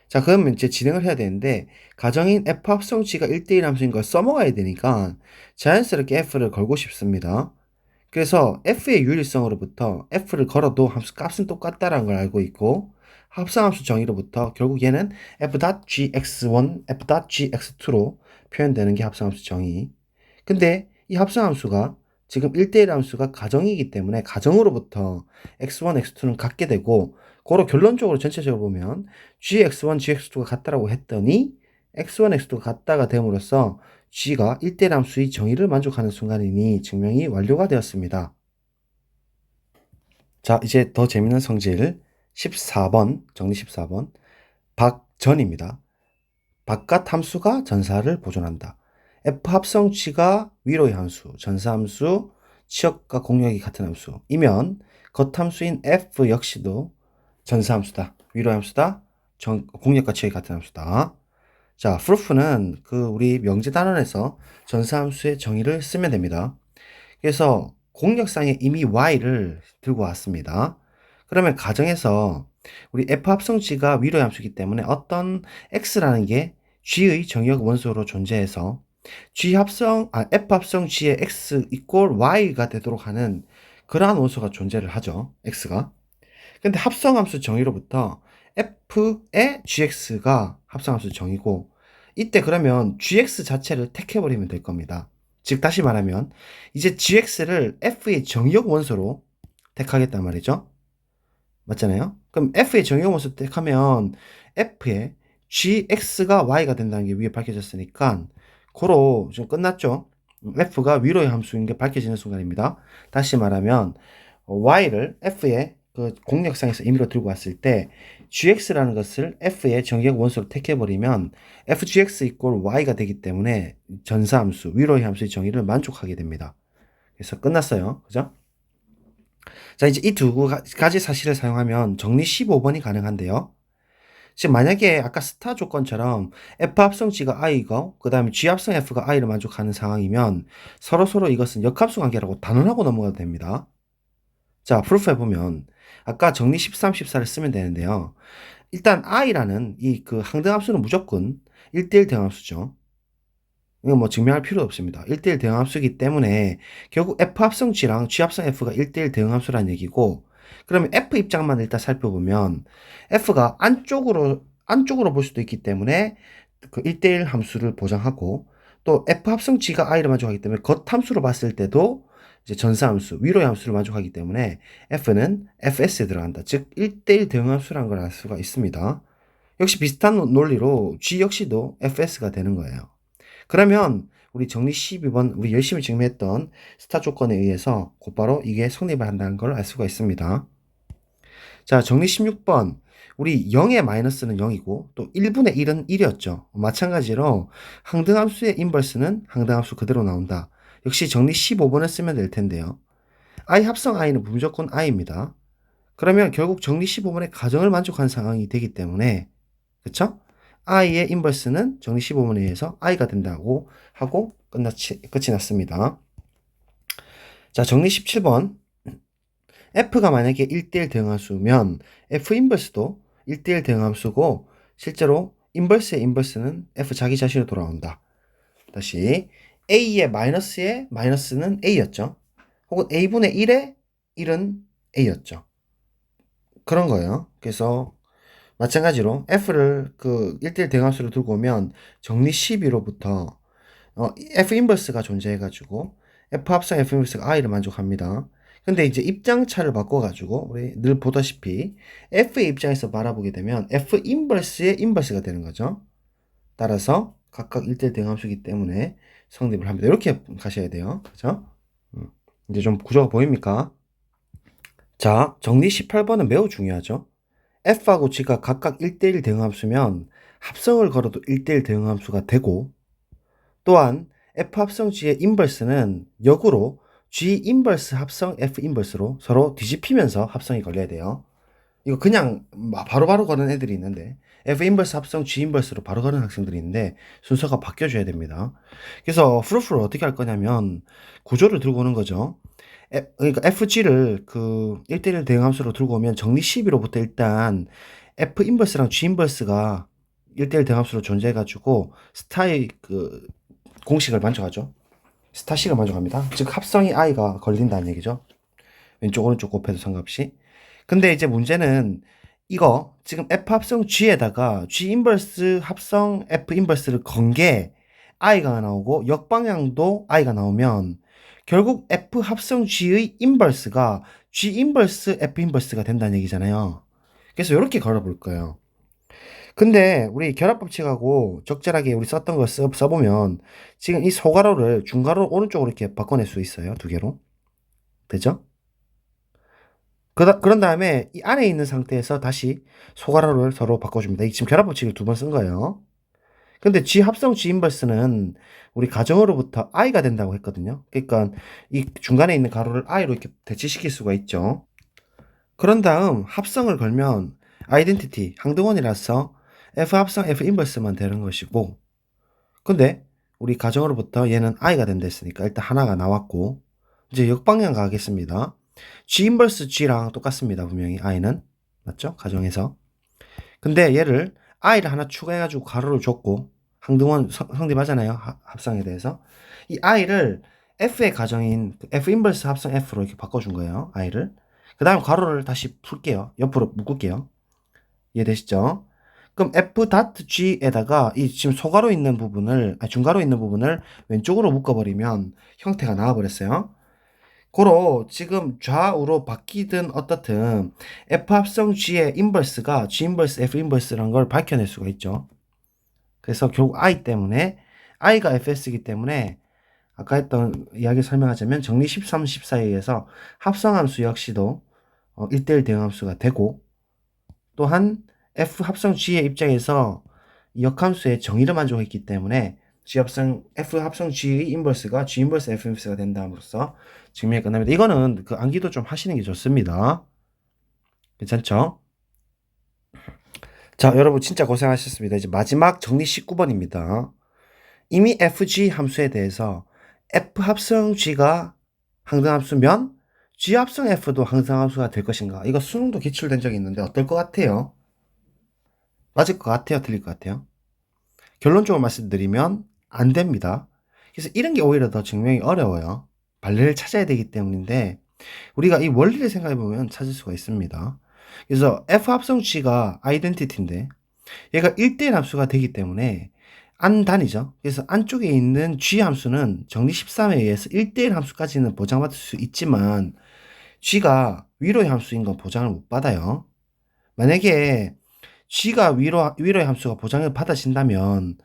자, 그러면 이제 진행을 해야 되는데 가정인 f 합성 g가 1대1 함수인 걸 써먹어야 되니까 자연스럽게 f를 걸고 싶습니다. 그래서 f의 유일성으로부터 f를 걸어도 함수 값은 똑같다라는 걸 알고 있고, 합성함수 정의로부터 결국 얘는 f.gx1, f.gx2로 표현되는 게 합성함수 정의. 근데 이 합성함수가 지금 1대1 함수가 가정이기 때문에 가정으로부터 x1, x2는 같게 되고, 고로 결론적으로 전체적으로 보면 gx1, gx2가 같다라고 했더니 x1, x2가 같다가 됨으로써 g가 1대1 함수의 정의를 만족하는 순간이니 증명이 완료가 되었습니다. 자, 이제 더 재밌는 성질 14번, 정리 14번 박전입니다. 바깥 함수가 전사를 보존한다. F 합성 G가 위로의 함수, 전사함수, 치역과 공역이 같은 함수이면 겉함수인 F 역시도 전사함수다. 위로의 함수다. 공역과 치역이 같은 함수다. 자, 프루프는 그 우리 명제단원에서 전사함수의 정의를 쓰면 됩니다. 그래서 공역상에 이미 y를 들고 왔습니다. 그러면 가정에서 우리 f 합성 g가 위로의 함수이기 때문에 어떤 x라는 게 g의 정역 원소로 존재해서 f 합성 g의 x 이꼴 y가 되도록 하는 그러한 원소가 존재를 하죠. x가. 근데 합성함수 정의로부터 f의 gx가 합성함수 정의고, 이때 그러면 gx 자체를 택해버리면 될 겁니다. 즉 다시 말하면 이제 gx를 f의 정의역 원소로 택하겠단 말이죠. 맞잖아요. 그럼 f의 정의역 원소 택하면 f의 gx가 y가 된다는 게 위에 밝혀졌으니까 고로 좀 끝났죠. f가 위로의 함수인 게 밝혀지는 순간입니다. 다시 말하면 y를 f의 그 공역상에서 임의로 들고 왔을 때 gx라는 것을 f의 정의역 원소로 택해버리면 fgx equal y가 되기 때문에 전사함수, 위로의 함수의 정의를 만족하게 됩니다. 그래서 끝났어요. 그죠? 자, 이제 이 두 가지 사실을 사용하면 정리 15번이 가능한데요. 지금 만약에 아까 스타 조건처럼 f 합성 g가 i고 그 다음에 g 합성 f가 i를 만족하는 상황이면 서로서로 이것은 역함수 관계라고 단언하고 넘어가도 됩니다. 자, 프루프 해보면 아까 정리 13, 14를 쓰면 되는데요. 일단 i라는 이 그 항등함수는 무조건 1대1 대응함수죠. 이거 뭐 증명할 필요 없습니다. 1대1 대응함수이기 때문에 결국 f 합성 g랑 g 합성 f가 1대1 대응함수라는 얘기고, 그러면 f 입장만 일단 살펴보면 f가 안쪽으로 볼 수도 있기 때문에 그 1대1 함수를 보장하고, 또 f 합성 g가 i를 만족하기 때문에 겉함수로 봤을 때도 이제 전사함수, 위로의 함수를 만족하기 때문에 f는 fs에 들어간다. 즉 1대1 대응함수라는 걸 알 수가 있습니다. 역시 비슷한 논리로 g 역시도 fs가 되는 거예요. 그러면 우리 정리 12번 우리 열심히 증명했던 스타 조건에 의해서 곧바로 이게 성립을 한다는 걸 알 수가 있습니다. 자, 정리 16번 우리 0의 마이너스는 0이고 또 1분의 1은 1이었죠. 마찬가지로 항등함수의 인버스는 항등함수 그대로 나온다. 역시 정리 15번을 쓰면 될 텐데요. i 합성 i는 무조건 i입니다. 그러면 결국 정리 15번의 가정을 만족한 상황이 되기 때문에, 그쵸? i의 인버스는 정리 15번에 의해서 i가 된다고 하고 끝이 났습니다. 자, 정리 17번. f가 만약에 1대1 대응함수면 f 인버스도 1대1 대응함수고 실제로 인버스의 인버스는 f 자기 자신으로 돌아온다. 다시 a의 마이너스는 a였죠. 혹은 a분의 1의 1은 a였죠. 그런 거예요. 그래서 마찬가지로 f를 그 1대1 대응함수로 두고 오면 정리 12로부터 f 인버스가 존재해가지고 f 합성 f 인버스가 i를 만족합니다. 근데 이제 입장차를 바꿔가지고 우리 늘 보다시피 f의 입장에서 바라보게 되면 f 인버스의 인버스가 되는 거죠. 따라서 각각 1대1 대응함수이기 때문에 성립을 합니다. 이렇게 가셔야 돼요. 그죠? 이제 좀 구조가 보입니까? 자, 정리 18번은 매우 중요하죠. f하고 g가 각각 1대1 대응함수면 합성을 걸어도 1대1 대응함수가 되고, 또한 f 합성 g의 인버스는 역으로 g 인버스 합성 f 인버스로 서로 뒤집히면서 합성이 걸려야 돼요. 이거 그냥 바로바로 거는 애들이 있는데 f 인버스 합성 g 인버스로 바로 거는 학생들이 있는데 순서가 바뀌어줘야 됩니다. 그래서 프루프를 어떻게 할 거냐면 구조를 들고 오는 거죠. 그러니까 fg를 그 1대1 대응함수로 들고 오면 정리 12로부터 일단 f 인버스랑 g 인버스가 1대1 대응함수로 존재해가지고 스타의 그 공식을 만족하죠. 스타식을 만족합니다. 즉 합성이 i가 걸린다는 얘기죠. 왼쪽 오른쪽 곱해도 상관없이. 근데 이제 문제는 이거 지금 f 합성 g에다가 g 인버스 합성 f 인버스를 건 게 i가 나오고 역방향도 i가 나오면 결국 f 합성 g의 인버스가 g 인버스 f 인버스가 된다는 얘기잖아요. 그래서 이렇게 걸어볼 거예요. 근데 우리 결합법칙하고 적절하게 우리 썼던 거 써보면 지금 이 소가로를 중가로 오른쪽으로 이렇게 바꿔낼 수 있어요. 두 개로. 되죠? 그런 다음에 이 안에 있는 상태에서 다시 소가로를 서로 바꿔줍니다. 지금 결합법칙을 두 번 쓴 거예요. 근데 G 합성 G 인버스는 우리 가정으로부터 i가 된다고 했거든요. 그러니까 이 중간에 있는 가로를 i로 이렇게 대치시킬 수가 있죠. 그런 다음 합성을 걸면 아이덴티티 항등원이라서 F 합성 F 인버스만 되는 것이고, 근데 우리 가정으로부터 얘는 i가 된다 했으니까 일단 하나가 나왔고, 이제 역방향 가겠습니다. G 인버스 G랑 똑같습니다. 분명히 i는 맞죠? 가정에서. 근데 얘를 i를 하나 추가해가지고 가로를 줬고, 항등원 성립하잖아요. 합성에 대해서. 이 i를 f의 가정인 f 인버스 합성 f로 이렇게 바꿔준 거예요. i를. 그 다음 가로를 다시 풀게요. 옆으로 묶을게요. 이해되시죠? 그럼 f.g에다가 이 지금 소가로 있는 부분을, 중가로 있는 부분을 왼쪽으로 묶어버리면 형태가 나와버렸어요. 고로 지금 좌우로 바뀌든 어떻든 f 합성 g의 인버스가 g 인버스 f 인버스라는 걸 밝혀낼 수가 있죠. 그래서 결국 i 때문에 i가 fs이기 때문에 아까 했던 이야기 설명하자면 정리 13, 14에 의해서 합성함수 역시도 1대1 대응함수가 되고, 또한 f 합성 g의 입장에서 이 역함수의 정의를 만족했기 때문에 g 합성 f 합성 g의 인버스가 g 인버스 f 인버스가 된다음으로써 증명이 끝납니다. 이거는 그 암기도 좀 하시는 게 좋습니다. 괜찮죠? 자, 여러분 진짜 고생하셨습니다. 이제 마지막 정리 19번입니다. 이미 fg 함수에 대해서 f 합성 g가 항등함수면 g 합성 f도 항등함수가 될 것인가? 이거 수능도 기출된 적이 있는데 어떨 것 같아요? 맞을 것 같아요? 틀릴 것 같아요? 결론적으로 말씀드리면 안 됩니다. 그래서 이런 게 오히려 더 증명이 어려워요. 발레를 찾아야 되기 때문인데 우리가 이 원리를 생각해 보면 찾을 수가 있습니다. 그래서 f 합성 g가 아이덴티티인데 얘가 1대1 함수가 되기 때문에 안 단위죠. 그래서 안쪽에 있는 g 함수는 정리 13에 의해서 1대1 함수까지는 보장받을 수 있지만 g가 위로의 함수인 건 보장을 못 받아요. 만약에 g가 위로의 함수가 보장을 받아진다면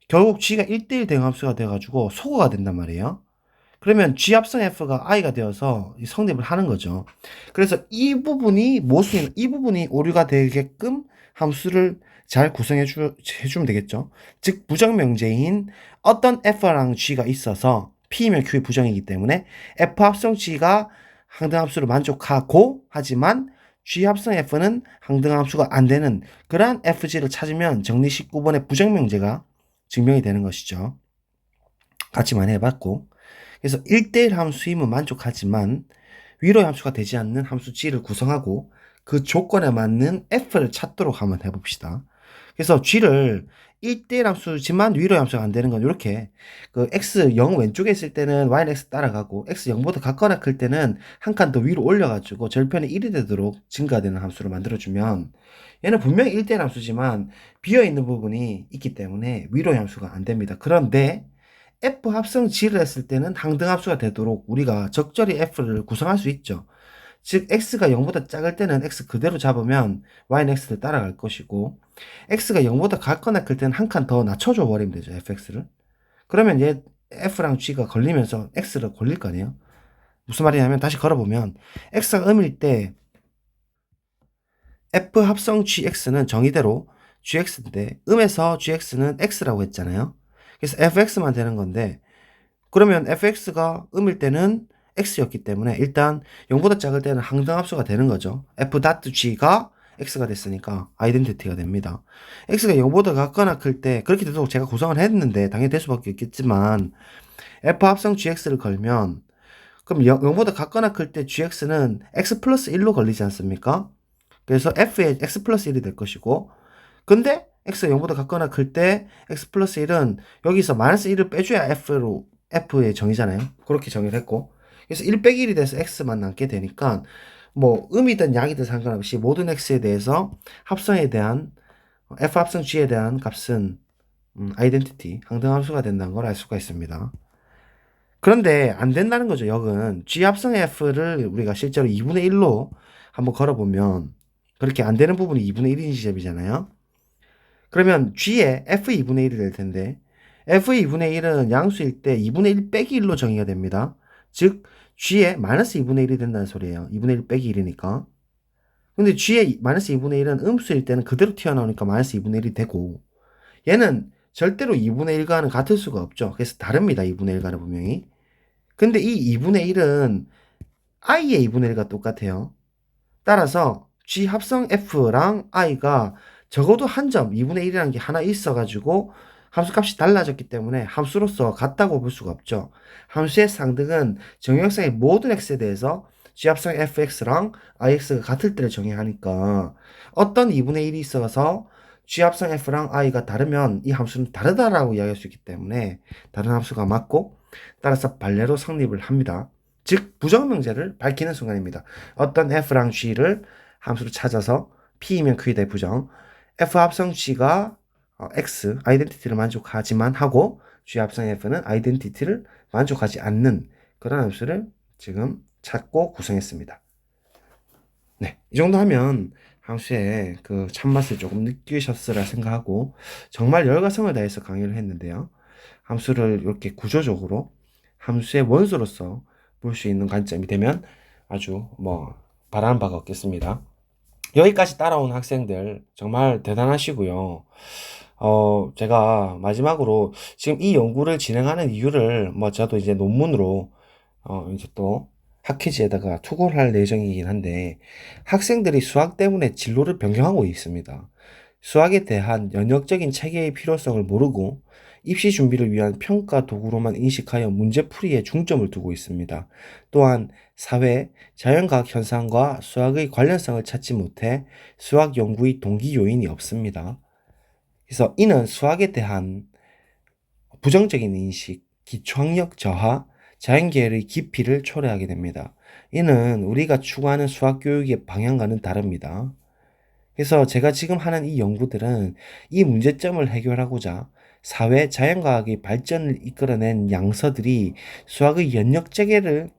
결국 g가 1대1 대응 함수가 돼가지고 소거가 된단 말이에요. 그러면 g 합성 f가 i가 되어서 성립을 하는 거죠. 그래서 이 부분이 모순, 이 부분이 오류가 되게끔 함수를 잘 구성해 주면 되겠죠. 즉 부정명제인 어떤 f랑 g가 있어서 p면 q의 부정이기 때문에 f 합성 g가 항등함수를 만족하고 하지만 g 합성 f는 항등함수가 안 되는 그러한 fg를 찾으면 정리 19번의 부정명제가 증명이 되는 것이죠. 같이만 해봤고 그래서 1대1 함수임은 만족하지만 위로의 함수가 되지 않는 함수 g를 구성하고 그 조건에 맞는 f를 찾도록 한번 해봅시다. 그래서 g를 1대1 함수지만 위로의 함수가 안 되는 건 이렇게 그 x 0 왼쪽에 있을 때는 y는 x 따라가고 x 0보다 같거나 클 때는 한 칸 더 위로 올려가지고 절편이 1이 되도록 증가되는 함수를 만들어주면 얘는 분명히 1대1 함수지만 비어있는 부분이 있기 때문에 위로의 함수가 안 됩니다. 그런데 f 합성 g를 했을 때는 항등함수가 되도록 우리가 적절히 f를 구성할 수 있죠. 즉 x가 0보다 작을 때는 x 그대로 잡으면 y는 x를 따라갈 것이고 x가 0보다 같거나 클 때는 한 칸 더 낮춰줘 버리면 되죠. fx를. 그러면 얘 f랑 g가 걸리면서 x를 걸릴 거 아니에요. 무슨 말이냐면 다시 걸어보면 x가 음일 때 f 합성 gx는 정의대로 gx인데 음에서 gx는 x라고 했잖아요. 그래서 fx만 되는 건데 그러면 fx가 음일 때는 x였기 때문에 일단 0보다 작을 때는 항등합수가 되는 거죠. f.g가 x가 됐으니까 아이덴티티가 됩니다. x가 0보다 같거나 클 때 그렇게 되도록 제가 구성을 했는데 당연히 될 수밖에 없겠지만 f 합성 gx를 걸면 그럼 0보다 같거나 클 때 gx는 x 플러스 1로 걸리지 않습니까? 그래서 f의 x 플러스 1이 될 것이고 근데 x가 0보다 같거나 클 때 x 플러스 1은 여기서 마이너스 1을 빼줘야 f의 정의잖아요. 그렇게 정의를 했고 그래서 1 빼기 1이 돼서 x만 남게 되니까 뭐 음이든 양이든 상관없이 모든 x에 대해서 합성에 대한 f 합성 g에 대한 값은 아이덴티티, 항등함수가 된다는 걸 알 수가 있습니다. 그런데 안 된다는 거죠. 역은 g 합성 f를 우리가 실제로 2분의 1로 한번 걸어보면 그렇게 안 되는 부분이 2분의 1인 지점이잖아요. 그러면 g의 f 2분의 1이 될 텐데 f 2분의 1은 양수일 때 2분의 1 빼기 1로 정의가 됩니다. 즉 g의 마이너스 2분의 1이 된다는 소리예요. 2분의 1 빼기 1이니까. 근데 g의 마이너스 2분의 1은 음수일 때는 그대로 튀어나오니까 마이너스 2분의 1이 되고 얘는 절대로 2분의 1과는 같을 수가 없죠. 그래서 다릅니다. 2분의 1과는 분명히. 근데 이 2분의 1은 i의 2분의 1과 똑같아요. 따라서 g 합성 f랑 i가 적어도 한 점 2분의 1이라는 게 하나 있어가지고 함수값이 달라졌기 때문에 함수로서 같다고 볼 수가 없죠. 함수의 상등은 정형상의 모든 x에 대해서 g 합성 fx랑 ix가 같을 때를 정의하니까 어떤 2분의 1이 있어서 g 합성 f랑 i가 다르면 이 함수는 다르다라고 이야기할 수 있기 때문에 다른 함수가 맞고 따라서 발레로 성립을 합니다. 즉 부정명제를 밝히는 순간입니다. 어떤 f랑 g를 함수로 찾아서 p이면 q에 대해 부정 f 합성 g가 x 아이덴티티를 만족하지만 하고 g 합성 f는 아이덴티티를 만족하지 않는 그런 함수를 지금 찾고 구성했습니다. 네, 이 정도 하면 함수의 그 참맛을 조금 느끼셨으라 생각하고 정말 열과성을 다해서 강의를 했는데요. 함수를 이렇게 구조적으로 함수의 원소로서 볼 수 있는 관점이 되면 아주 바라는 바가 없겠습니다. 여기까지 따라온 학생들 정말 대단하시고요. 제가 마지막으로 지금 이 연구를 진행하는 이유를 뭐 저도 이제 논문으로 이제 또 학회지에다가 투고를 할 예정이긴 한데, 학생들이 수학 때문에 진로를 변경하고 있습니다. 수학에 대한 연역적인 체계의 필요성을 모르고 입시 준비를 위한 평가 도구로만 인식하여 문제풀이에 중점을 두고 있습니다. 또한 사회, 자연과학 현상과 수학의 관련성을 찾지 못해 수학 연구의 동기 요인이 없습니다. 그래서 이는 수학에 대한 부정적인 인식, 기초학력 저하, 자연계열의 깊이를 초래하게 됩니다. 이는 우리가 추구하는 수학 교육의 방향과는 다릅니다. 그래서 제가 지금 하는 이 연구들은 이 문제점을 해결하고자 사회 자연과학의 발전을 이끌어낸 양서들이 수학의 연역 체계를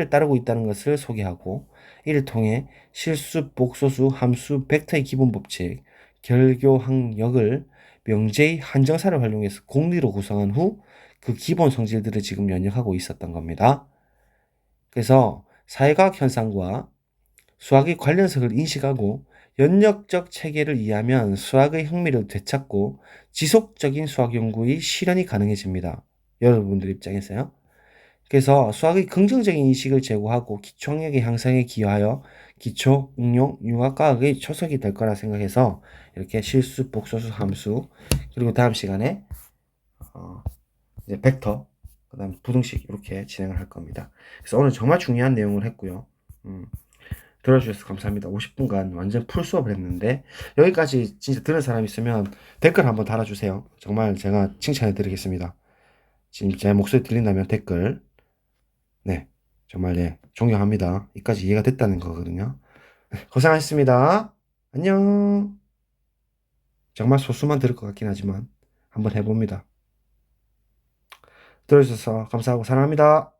따르고 있다는 것을 소개하고, 이를 통해 실수, 복소수, 함수, 벡터의 기본 법칙, 결교항력을 명제의 한정사를 활용해서 공리로 구성한 후 그 기본 성질들을 지금 연역하고 있었던 겁니다. 그래서 사회과학 현상과 수학의 관련성을 인식하고 연역적 체계를 이해하면 수학의 흥미를 되찾고 지속적인 수학 연구의 실현이 가능해집니다. 여러분들 입장에서요. 그래서 수학의 긍정적인 인식을 제고하고 기초학력의 향상에 기여하여 기초, 응용, 융합과학의 초석이 될 거라 생각해서 이렇게 실수, 복소수, 함수, 그리고 다음 시간에 어, 이제 벡터, 그 다음 부등식 이렇게 진행을 할 겁니다. 그래서 오늘 정말 중요한 내용을 했고요. 들어주셔서 감사합니다. 50분간 완전 풀 수업을 했는데, 여기까지 진짜 들은 사람 있으면 댓글 한번 달아주세요. 정말 제가 칭찬해 드리겠습니다. 지금 제 목소리 들린다면 댓글. 네, 정말 네, 존경합니다. 여기까지 이해가 됐다는 거거든요. 고생하셨습니다. 안녕. 정말 소수만 들을 것 같긴 하지만 한번 해봅니다. 들어주셔서 감사하고 사랑합니다.